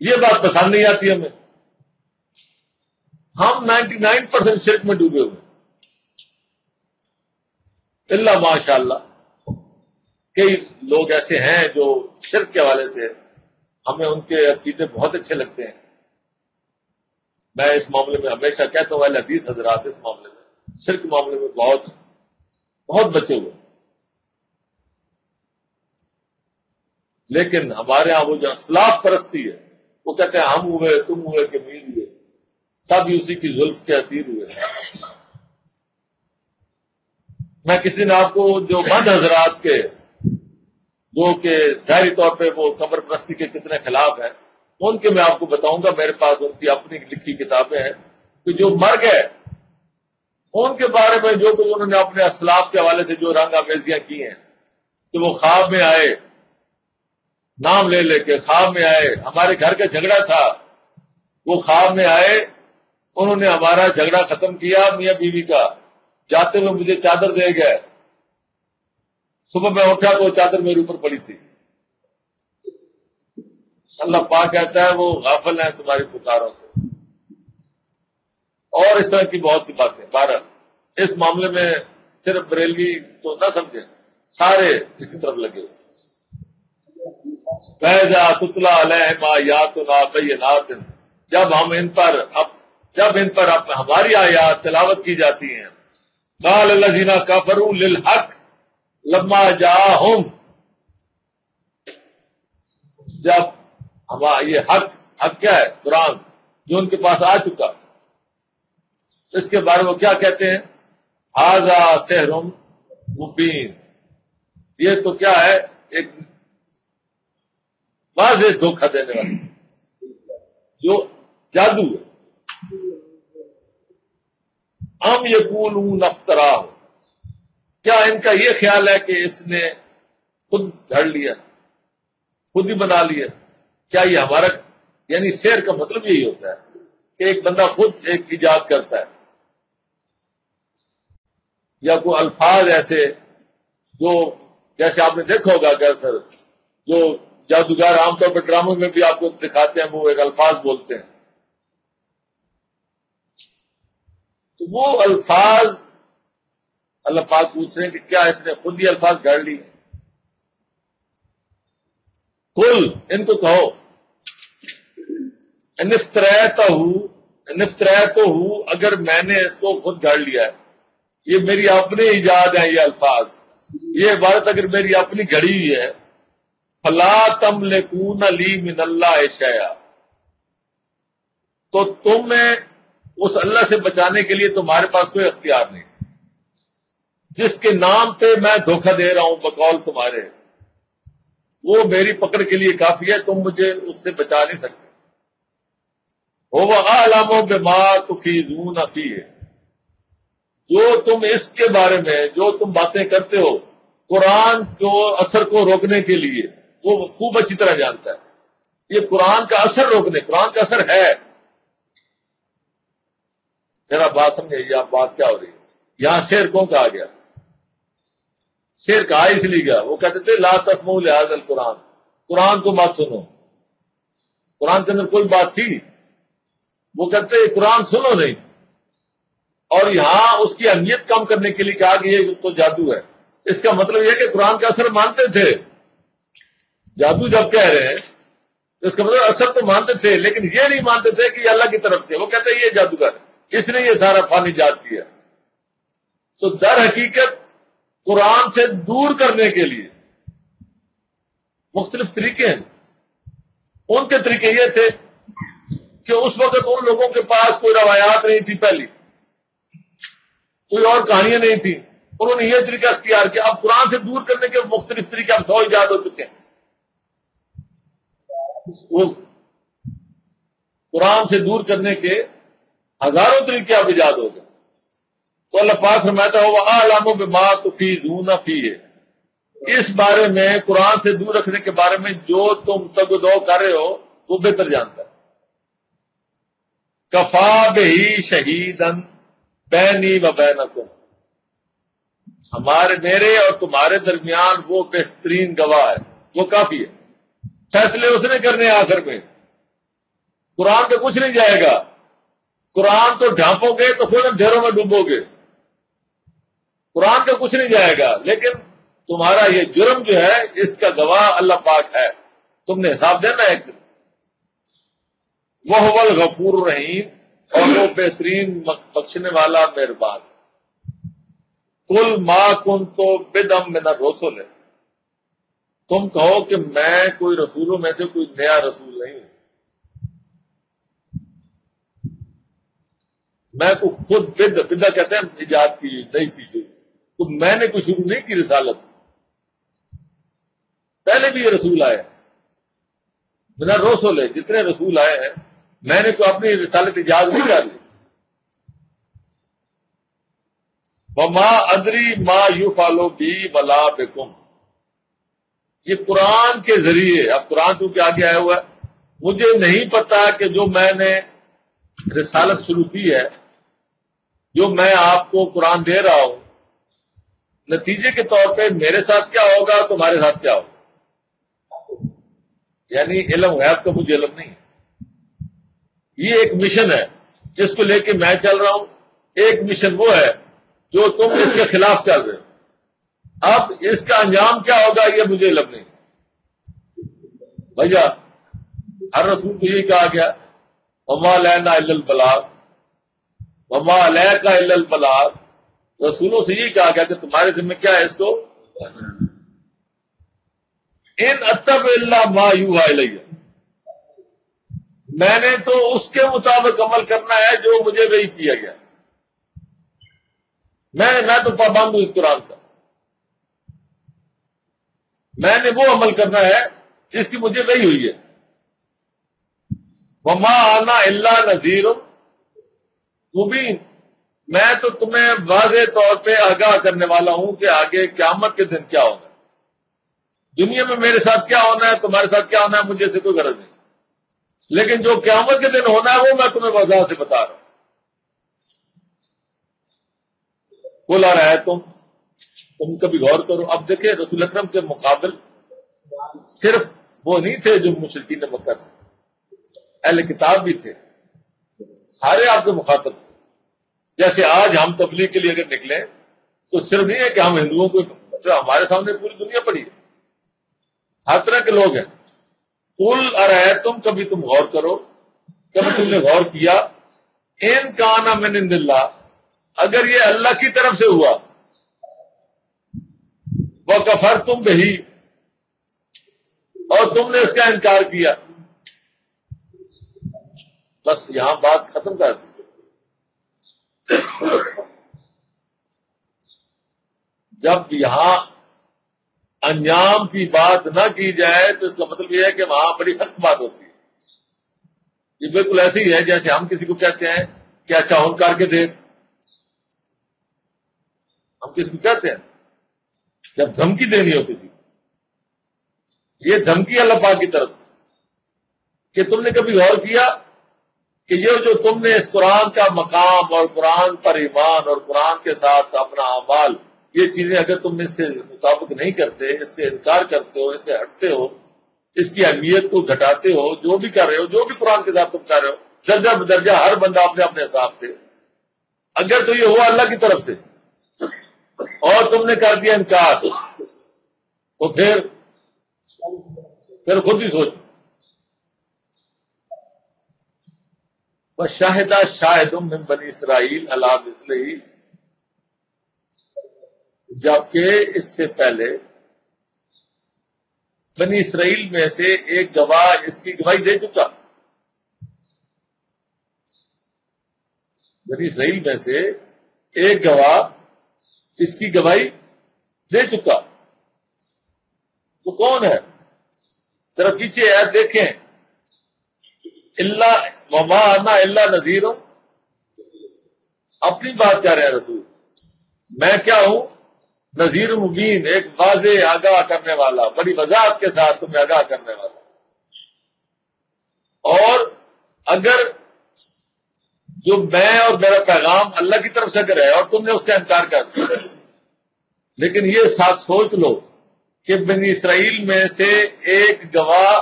یہ بات پسند نہیں آتی ہمیں. ہم 99% شرک میں ڈوبے ہوئے اللہ ماشاء اللہ. کئی لوگ ایسے ہیں جو شرک کے حوالے سے ہمیں ان کے عقیدے بہت اچھے لگتے ہیں. میں اس معاملے میں ہمیشہ کہتا ہوں اہل حدیث حضرات اس معاملے میں شرک معاملے میں بہت بہت بچے ہوئے. لیکن ہمارے ہاں وہ جو اسلاف پرستی ہے وہ کہتے ہیں ہم ہوئے تم ہوئے کہ میر ہوئے سب ہی اسی کی زلف کے اسیر ہوئے. میں کسی دن آپ کو جو مند حضرات کے جو کہ ظاہری طور پہ وہ قبر پرستی کے کتنے خلاف ہیں ان کے میں آپ کو بتاؤں گا. میرے پاس ان کی اپنی لکھی کتابیں ہیں کہ جو مر گئے ان کے بارے میں جو کچھ انہوں نے اپنے اسلاف کے حوالے سے جو رنگ آمیزیاں کی ہیں کہ وہ خواب میں آئے نام لے لے کے خواب میں آئے ہمارے گھر کا جھگڑا تھا وہ خواب میں آئے انہوں نے ہمارا جھگڑا ختم کیا میاں بیوی کا جاتے ہوئے مجھے چادر دے گئے. صبح میں اٹھا تو وہ چادر میرے اوپر پڑی تھی. اللہ پاک کہتا ہے وہ غافل ہیں تمہاری پکاروں سے. اور اس طرح کی بہت سی باتیں. بہرحال اس معاملے میں صرف بریلوی تو نہ سمجھیں سارے اسی طرف لگے ہوئے. فَإِذَا تُتْلَىٰ عَلَيْهِمْ آيَاتُنَا بَيِّنَاتٍ جب ان پر ہماری آیات تلاوت کی جاتی ہیں قَالَ الَّذِينَ كَفَرُوا لِلْحَقِّ لَمَّا جَاءَهُمْ جب یہ حق کیا ہے قرآن جو ان کے پاس آ چکا اس کے بارے میں کیا کہتے ہیں ھذا سحر مبین. یہ تو کیا ہے ایک واضح دھوکہ دینے والی جو جادو ہے. ام یقولون افتراہ کیا ان کا یہ خیال ہے کہ اس نے خود گھڑ لیا خود ہی بنا لیا. کیا یہ ہمارا یعنی شعر کا مطلب یہی ہوتا ہے کہ ایک بندہ خود ایک ایجاد کرتا ہے یا کوئی الفاظ ایسے جو جیسے آپ نے دیکھا ہوگا کہ سر جو جادوگر عام طور پر ڈراموں میں بھی آپ کو دکھاتے ہیں وہ ایک الفاظ بولتے ہیں تو وہ الفاظ اللہ پاک پوچھ رہے ہیں کہ کیا اس نے خود ہی الفاظ گھڑ لی. کل ان کو کہو نفترہ اگر میں نے اس کو خود گھڑ لیا ہے یہ میری اپنی ایجاد ہے یہ الفاظ یہ عبارت اگر میری اپنی گھڑی ہوئی ہے فلا تملکون لی من اللہ شیئا تو تمہیں اس اللہ سے بچانے کے لیے تمہارے پاس کوئی اختیار نہیں. جس کے نام پہ میں دھوکہ دے رہا ہوں بقول تمہارے وہ میری پکڑ کے لیے کافی ہے تم مجھے اس سے بچا نہیں سکتے. هو اعلم بما تفیضون فیہ جو تم اس کے بارے میں جو تم باتیں کرتے ہو قرآن کو اثر کو روکنے کے لیے وہ خوب اچھی طرح جانتا ہے. یہ قرآن کا اثر روکنے قرآن کا اثر ہے. ذرا بات سمجھے یہ آپ بات کیا ہو رہی ہے یہاں شعر کون کہا گیا شعر کہا اس لیے گیا وہ کہتے تھے لا تسمعوا لهذا القرآن قرآن کو مت سنو. قرآن کے اندر کوئی بات تھی وہ کہتے قرآن سنو نہیں اور یہاں اس کی اہمیت کم کرنے کے لیے کہا کہ یہ تو جادو ہے. اس کا مطلب یہ کہ قرآن کا اثر مانتے تھے. جادو جب کہہ رہے ہیں تو اس کا مطلب اثر تو مانتے تھے لیکن یہ نہیں مانتے تھے کہ یہ اللہ کی طرف سے. وہ کہتے ہیں یہ جادوگر اس نے یہ سارا فن ایجاد کیا. تو در حقیقت قرآن سے دور کرنے کے لیے مختلف طریقے ہیں. ان کے طریقے یہ تھے کہ اس وقت ان لوگوں کے پاس کوئی روایات نہیں تھی پہلی کوئی اور کہانیاں نہیں تھیں. انہوں نے یہ طریقہ اختیار کیا. اب قرآن سے دور کرنے کے مختلف طریقے اب 100 ایجاد ہو چکے ہیں. وہ قرآن سے دور کرنے کے ہزاروں طریقے اب ایجاد ہو گئے. تو اللہ پاک فرماتا ہے وہ اعلم بما تفیضون فیہ اس بارے میں قرآن سے دور رکھنے کے بارے میں جو تم تگ و دو کر رہے ہو وہ بہتر جانتا ہے. کفا بہی شہیدن بینی و بینکم میرے اور تمہارے درمیان وہ بہترین گواہ ہے وہ کافی ہے. فیصلے اس نے کرنے آخر میں قرآن پہ کچھ نہیں جائے گا. قرآن تو ڈھانپو گے تو پھر اندھیروں میں ڈوبو گے. قرآن پہ کچھ نہیں جائے گا، لیکن تمہارا یہ جرم جو ہے اس کا گواہ اللہ پاک ہے، تم نے حساب دینا ایک دن. وہ الغفور الرحیم، اور وہ بہترین بخشنے والا مہربان. کل ما کنت بدعا من الرسل، تم کہو کہ میں کوئی رسولوں میں سے کوئی نیا رسول نہیں ہوں. میں کو خود بدعا کہتے ہیں ایجاد کی نئی چیز، تو میں نے کوئی شروع نہیں کی رسالت، پہلے بھی یہ رسول آئے. بنا رسول ہے، جتنے رسول آئے ہیں میں نے تو اپنی رسالت ایجاد نہیں کر لی. وما ادری ما یفعل بی ولا بکم، یہ قرآن کے ذریعے، اب قرآن کیونکہ آگے آیا ہوا ہے، مجھے نہیں پتا کہ جو میں نے رسالت شروع کی ہے، جو میں آپ کو قرآن دے رہا ہوں، نتیجے کے طور پہ میرے ساتھ کیا ہوگا، تمہارے ساتھ کیا ہوگا. یعنی علم غیب کا مجھے علم نہیں ہے. یہ ایک مشن ہے جس کو لے کے میں چل رہا ہوں. ایک مشن وہ ہے جو تم اس کے خلاف چل رہے ہو. اب اس کا انجام کیا ہوگا یہ مجھے علم نہیں. بھیا ہر رسول کو یہی کہا گیا وما علینا الا البلاغ وما علیک الا البلاغ. رسولوں سے یہی کہا گیا کہ تمہارے ذمہ کیا ہے اس کو ان اتبع الا ما یوحی الی، میں نے تو اس کے مطابق عمل کرنا ہے جو مجھے وحی کیا گیا. میں تو پابند ہوں اس قرآن کا، میں نے وہ عمل کرنا ہے جس کی مجھے وحی ہوئی ہے. وما انا الا نذیر مبین، میں تو تمہیں واضح طور پہ آگاہ کرنے والا ہوں کہ آگے قیامت کے دن کیا ہونا ہے. دنیا میں میرے ساتھ کیا ہونا ہے، تمہارے ساتھ کیا ہونا ہے، مجھے سے کوئی غرض نہیں، لیکن جو قیامت کے دن ہونا ہے وہ میں تمہیں وضاحت سے بتا رہا ہوں. قل ارأیتم، تم کبھی غور کرو. اب دیکھیں رسول اکرم کے مقابل صرف وہ نہیں تھے جو مشرکین مکہ تھے، اہل کتاب بھی تھے، سارے آپ کے مخاطب تھے. جیسے آج ہم تبلیغ کے لیے اگر نکلیں تو صرف نہیں ہے کہ ہم ہندوؤں کو، جو ہمارے سامنے پوری دنیا پڑی ہے، ہر طرح کے لوگ ہیں. قل ارأیتم، کبھی تم غور کرو، کبھی تم نے غور کیا، ان کان من عند اللہ، اگر یہ اللہ کی طرف سے ہوا، وکفرتم بہ، اور تم نے اس کا انکار کیا. بس یہاں بات ختم کر دی. جب یہاں انجام کی بات نہ کی جائے تو اس کا مطلب یہ ہے کہ وہاں بڑی سخت بات ہوتی ہے. یہ بالکل ایسی ہی ہے جیسے ہم کسی کو کہتے ہیں کہ اچھا ہون کر کے دیکھ. ہم کسی کو کہتے ہیں جب دھمکی دینی ہو کسی کو، یہ دھمکی اللہ پاک کی طرف سے کہ تم نے کبھی غور کیا کہ یہ جو تم نے اس قرآن کا مقام اور قرآن پر ایمان اور قرآن کے ساتھ اپنا اعمال، یہ چیزیں اگر تم اس سے مطابق نہیں کرتے، اس سے انکار کرتے ہو، اس سے ہٹتے ہو، اس کی اہمیت کو گھٹاتے ہو، جو بھی کر رہے ہو، جو بھی قرآن کے ساتھ تم کر رہے ہو، درجہ بدرجہ ہر بندہ اپنے اپنے حساب سے، اگر تو یہ ہوا اللہ کی طرف سے اور تم نے کر دیا انکار، تو پھر خود ہی سوچو. وشاہدہ شاہد من بنی اسرائیل علی مثلہ، جبکہ اس سے پہلے بنی اسرائیل میں سے ایک گواہ اس کی گواہی دے چکا. بنی اسرائیل میں سے ایک گواہ اس کی گواہی دے چکا. تو کون ہے؟ ذرا پیچھے آیت دیکھیں. اللہ وما انا الا نذیر، اپنی بات کر رہے ہیں رسول، میں کیا ہوں؟ نذیر مبین، ایک واضح آگاہ کرنے والا، بڑی وضاحت کے ساتھ تمہیں آگاہ کرنے والا. اور اگر جو میں اور میرا پیغام اللہ کی طرف سے اگر ہے اور تم نے اس کا انکار کر دیا، لیکن یہ ساتھ سوچ لو کہ بنی اسرائیل میں سے ایک گواہ